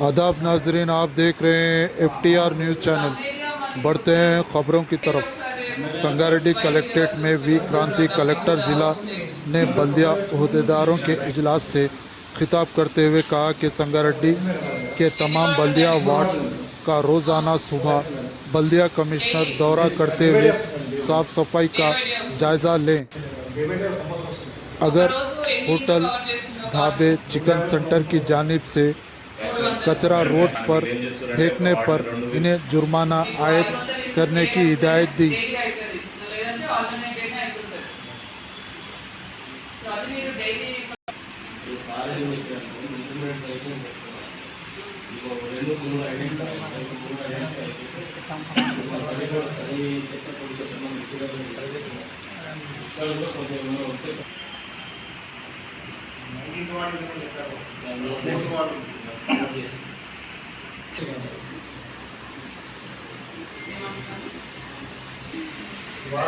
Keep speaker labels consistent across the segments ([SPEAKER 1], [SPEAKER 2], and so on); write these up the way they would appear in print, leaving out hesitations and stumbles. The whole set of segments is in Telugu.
[SPEAKER 1] आदाब नाजरीन, आप देख रहे हैं FTR न्यूज़ चैनल। बढ़ते हैं ख़बरों की तरफ। संगारेड्डी कलेक्ट्रेट में वी क्रांति कलेक्टर ज़िला ने बल्दिया अहदेदारों के इजलास से खिताब करते हुए कहा कि संगारेड्डी के तमाम बल्दिया वार्ड्स का रोज़ाना सुबह बल्दिया कमिश्नर दौरा करते हुए साफ़ सफाई का जायज़ा लें। अगर होटल, ढाबे, चिकन सेंटर की जानिब से कचरा रोड पर फेंकने पर इन्हें जुर्माना आयद करने की हिदायत दी।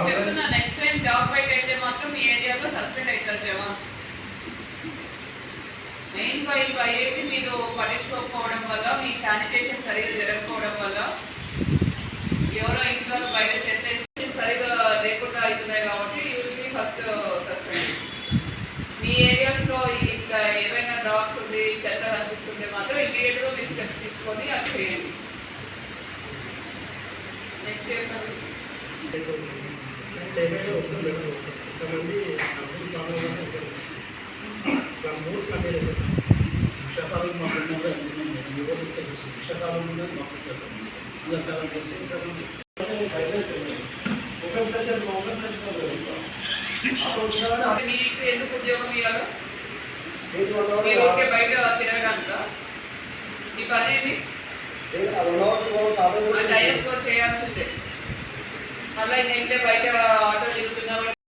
[SPEAKER 2] చెప్తున్నా నెక్స్ట్ టైం జాబ్ బయట అయితే మాత్రం మీ ఏరియాలో సస్పెండ్ అవుతారు జవాన్స్. మెయిన్ అయితే మీరు పట్టించుకోకపోవడం వల్ల, మీ శానిటేషన్ సరిగ్గా జరగకపోవడం వల్ల, ఎవరో ఇంట్లో బయట చెత్త సరిగ్గా లేకుండా అవుతున్నాయి కాబట్టి యూజువలీ ఫస్ట్ సస్పెండ్. మీ ఏరియాస్లో ఇట్లా ఏవైనా డాగ్స్ ఉంది, చెత్త కనిపిస్తుంటే మాత్రం ఇమీడియట్గా మీరు స్టెప్స్ తీసుకొని అది చేయండి. నెక్స్ట్ ఇయర్
[SPEAKER 3] కొంతమంది అప్పుడు ప్రాబ్లం మూడ్స్ కంటే వర్షాకాలం మాకు వర్షాకాలం అలా చాలా
[SPEAKER 2] మీకు ఎందుకు ఉద్యోగం ఇవ్వాలో మీరు ఓకే బయట తిరగడానిక మీ పని ఏంటి టైంలో చేయాల్సిందే. మళ్ళీ ఇంటే బయట ఆటో దిగుతున్నా